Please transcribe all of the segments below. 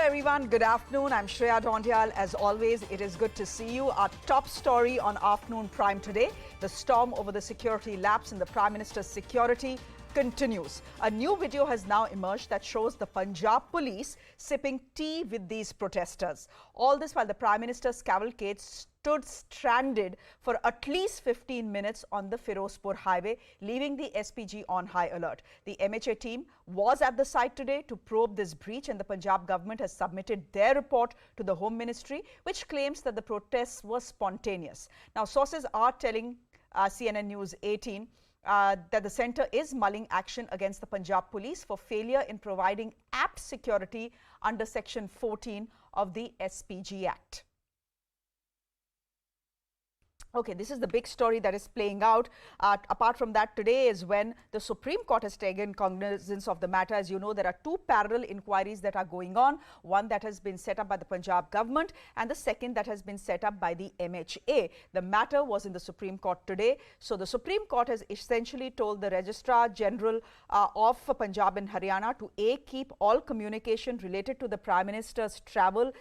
everyone, good afternoon. I'm Shreya Dondial. As always, it is good to see you. Our top story on Afternoon Prime today, the storm over the security lapse in the Prime Minister's security continues. A new video has now emerged that shows the Punjab police sipping tea with these protesters. All this while the Prime Minister's cavalcade stood stranded for at least 15 minutes on the Firozpur highway, leaving the SPG on high alert. The MHA team was at the site today to probe this breach, and the Punjab government has submitted their report to the Home Ministry, which claims that the protests were spontaneous. Now, sources are telling CNN News 18 that the centre is mulling action against the Punjab police for failure in providing apt security under Section 14 of the SPG Act. Okay, this is the big story that is playing out. Apart from that, today is when the Supreme Court has taken cognizance of the matter. As you know, there are two parallel inquiries that are going on. One that has been set up by the Punjab government and the second that has been set up by the MHA. The matter was in the Supreme Court today. So the Supreme Court has essentially told the Registrar General of Punjab and Haryana to A, keep all communication related to the Prime Minister's travel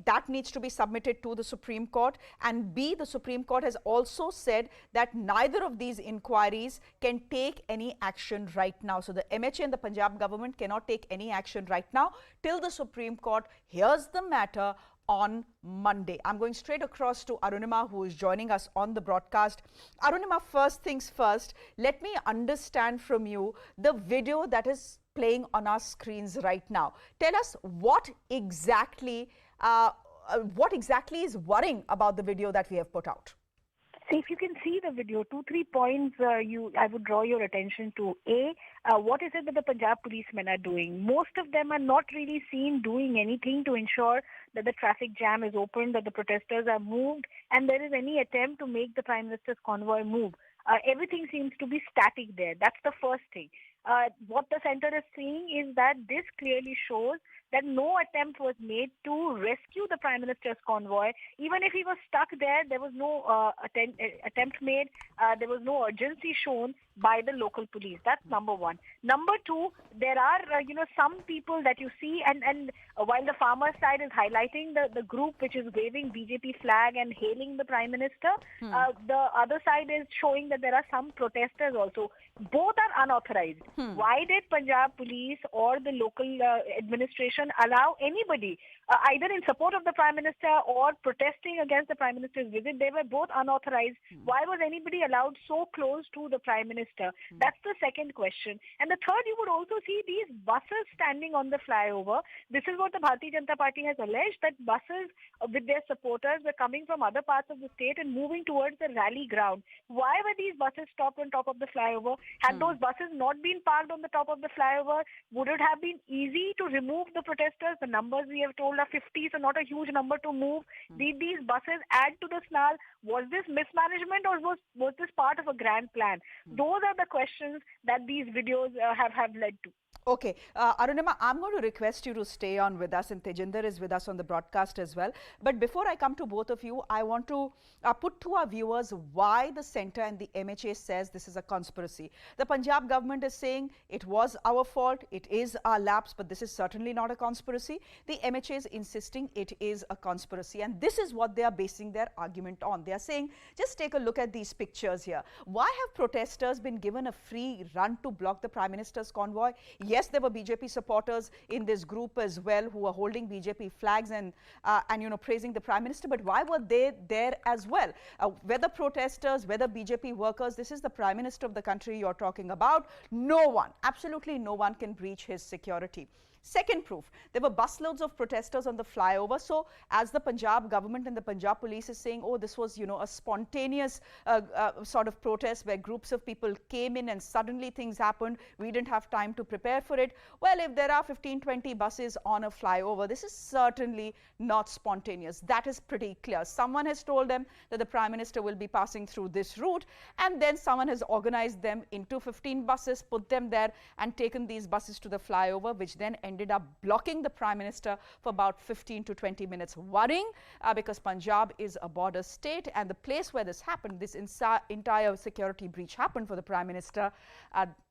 that needs to be submitted to the Supreme Court, and B, the Supreme Court has also said that neither of these inquiries can take any action right now. So the MHA and the Punjab government cannot take any action right now till the Supreme Court hears the matter on Monday. I'm going straight across to Arunima, who is joining us on the broadcast. Arunima, first things first, let me understand from you the video that is playing on our screens right now. Tell us what exactly is worrying about the video that we have put out. So if you can see the video, 2-3 points I would draw your attention to. What is it that the Punjab policemen are doing? Most of them are not really seen doing anything to ensure that the traffic jam is opened, that the protesters are moved, and there is any attempt to make the Prime Minister's convoy move. Everything seems to be static there. That's the first thing. What the centre is seeing is that this clearly shows that no attempt was made to rescue the Prime Minister's convoy. Even if he was stuck there, there was no attempt made. There was no urgency shown by the local police. That's number one. Number two, there are some people that you see, and while the farmer side is highlighting the group which is waving BJP flag and hailing the Prime Minister, the other side is showing that there are some protesters also. Both are unauthorized. Why did Punjab police or the local administration allow anybody, either in support of the Prime Minister or protesting against the Prime Minister's visit? They were both unauthorized. Why was anybody allowed so close to the Prime Minister? That's the second question. And the third, you would also see these buses standing on the flyover. This is what the Bharatiya Janata Party has alleged, that buses with their supporters were coming from other parts of the state and moving towards the rally ground. Why were these buses stopped on top of the flyover? Had those buses not been parked on the top of the flyover, would it have been easy to remove the protesters? The numbers we have told are 50, so not a huge number to move. Did these buses add to the snarl? Was this mismanagement, or was this part of a grand plan? Those are the questions that these videos have led to. Okay, Arunima, I'm going to request you to stay on with us, and Tejinder is with us on the broadcast as well. But before I come to both of you, I want to put to our viewers why the centre and the MHA says this is a conspiracy. The Punjab government is saying it was our fault, it is our lapse, but this is certainly not a conspiracy. The MHA is insisting it is a conspiracy, and this is what they are basing their argument on. They are saying, just take a look at these pictures here. Why have protesters been given a free run to block the Prime Minister's convoy? Yes, there were BJP supporters in this group as well who were holding BJP flags and praising the Prime Minister. But why were they there as well? Whether protesters, whether BJP workers, this is the Prime Minister of the country you're talking about. No one, absolutely no one can breach his security. Second proof, there were busloads of protesters on the flyover. So as the Punjab government and the Punjab police is saying, oh, this was, a spontaneous sort of protest where groups of people came in and suddenly things happened. We didn't have time to prepare for it. Well, if there are 15-20 buses on a flyover, this is certainly not spontaneous. That is pretty clear. Someone has told them that the Prime Minister will be passing through this route, and then someone has organized them into 15 buses, put them there and taken these buses to the flyover, which then ended ended up blocking the Prime Minister for about 15 to 20 minutes, worrying because Punjab is a border state, and the place where this happened, this entire security breach happened for the Prime Minister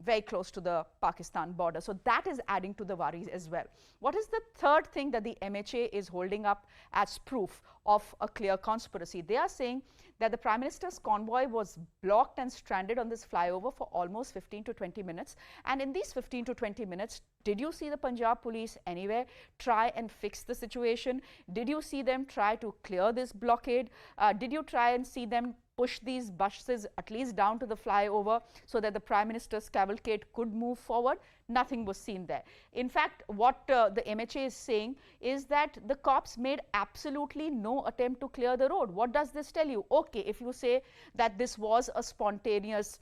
very close to the Pakistan border. So that is adding to the worries as well. What is the third thing that the MHA is holding up as proof of a clear conspiracy? They are saying that the Prime Minister's convoy was blocked and stranded on this flyover for almost 15 to 20 minutes. And in these 15 to 20 minutes, did you see the Punjab police anywhere try and fix the situation? Did you see them try to clear this blockade? Did you try and see them push these buses at least down to the flyover so that the Prime Minister's cavalcade could move forward? Nothing was seen there. In fact, what the MHA is saying is that the cops made absolutely no attempt to clear the road. What does this tell you? Okay, if you say that this was a spontaneous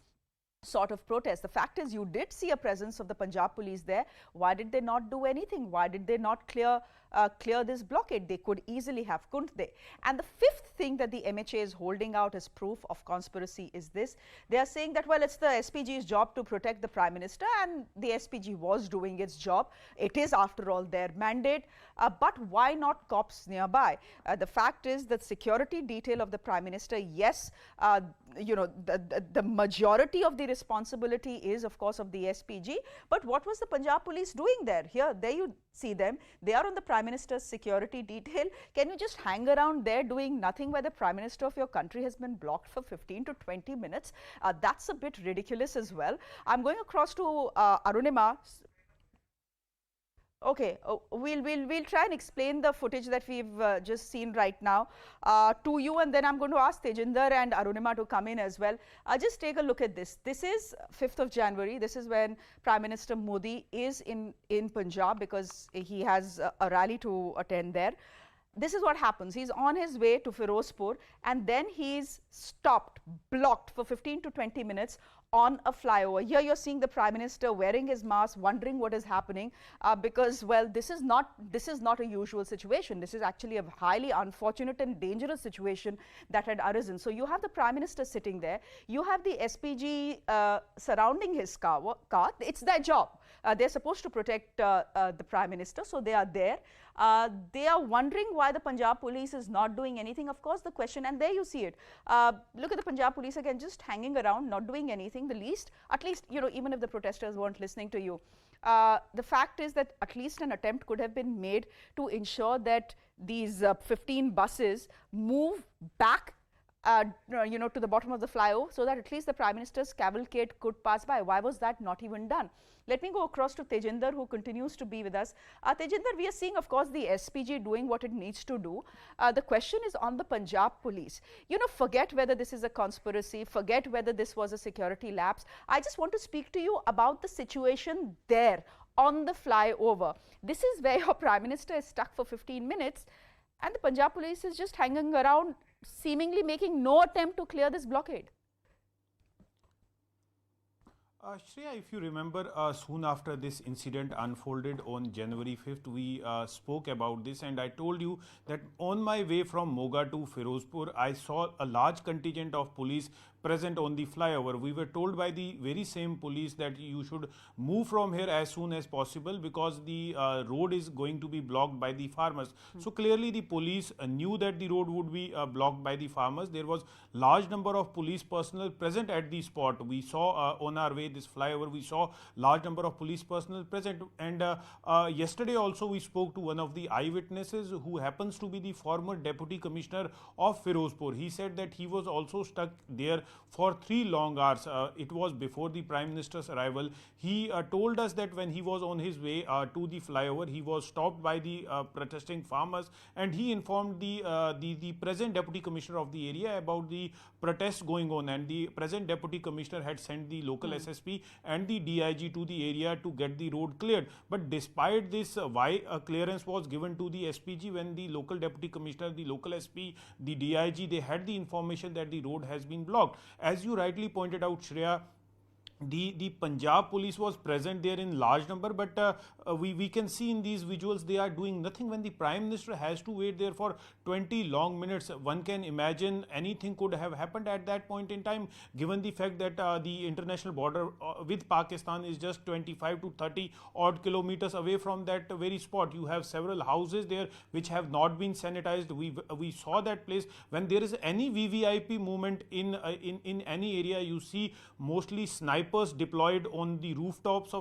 sort of protest, the fact is you did see a presence of the Punjab police there. Why did they not do anything? Why did they not clear this blockade? They could easily have, couldn't they? And the fifth thing that the MHA is holding out as proof of conspiracy is this. They are saying that, well, it's the SPG's job to protect the Prime Minister, and the SPG was doing its job. It is, after all, their mandate. But why not cops nearby? The fact is that security detail of the Prime Minister, yes, you know, the majority of the responsibility is, of course, of the SPG. But what was the Punjab police doing there? There you see them. They are on the Prime Minister's security detail. Can you just hang around there doing nothing where the Prime Minister of your country has been blocked for 15 to 20 minutes? That's a bit ridiculous as well. I'm going across to Arunima. Okay, we'll try and explain the footage that we've just seen right now to you, and then I'm going to ask Tejinder and Arunima to come in as well. Just take a look at this. This is 5th of January. This is when Prime Minister Modi is in Punjab because he has a rally to attend there. This is what happens. He's on his way to Firozpur, and then he's stopped, blocked for 15 to 20 minutes on a flyover. Here you're seeing the Prime Minister wearing his mask, wondering what is happening because, well, this is not a usual situation. This is actually a highly unfortunate and dangerous situation that had arisen. So you have the Prime Minister sitting there. You have the SPG surrounding his car. It's their job. They're supposed to protect the Prime Minister, so they are there. They are wondering why the Punjab police is not doing anything. Of course, the question, and there you see it. Look at the Punjab police again, just hanging around, not doing anything. The least, at least, you know, even if the protesters weren't listening to you, the fact is that at least an attempt could have been made to ensure that these 15 buses move back you know, to the bottom of the flyover so that at least the Prime Minister's cavalcade could pass by. Why was that not even done? Let me go across to Tejinder, who continues to be with us. Tejinder, we are seeing, of course, the SPG doing what it needs to do. The question is on the Punjab police. You know, forget whether this is a conspiracy, forget whether this was a security lapse. I just want to speak to you about the situation there on the flyover. This is where your Prime Minister is stuck for 15 minutes and the Punjab police is just hanging around, seemingly making no attempt to clear this blockade. Shreya, if you remember, soon after this incident unfolded on January 5th, we spoke about this, and I told you that on my way from Moga to Firozpur, I saw a large contingent of police present on the flyover. We were told by the very same police that you should move from here as soon as possible because the road is going to be blocked by the farmers. So clearly the police knew that the road would be blocked by the farmers. There was large number of police personnel present at the spot. We saw on our way this flyover, we saw large number of police personnel present, and yesterday also we spoke to one of the eyewitnesses who happens to be the former deputy commissioner of Firozpur. He said that he was also stuck there for 3 long hours. It was before the Prime Minister's arrival. He told us that when he was on his way to the flyover, he was stopped by the protesting farmers, and he informed the present deputy commissioner of the area about the protests going on, and the present deputy commissioner had sent the local SSP and the DIG to the area to get the road cleared. But despite this, why clearance was given to the SPG when the local deputy commissioner, the local SP, the DIG, they had the information that the road has been blocked? As you rightly pointed out, Shreya, the Punjab police was present there in large number, but we can see in these visuals they are doing nothing when the Prime Minister has to wait there for 20 long minutes. One can imagine anything could have happened at that point in time, given the fact that the international border with Pakistan is just 25 to 30 odd kilometers away from that very spot. You have several houses there which have not been sanitized. We saw that place. When there is any VVIP movement in any area, you see mostly snipers deployed on the rooftops of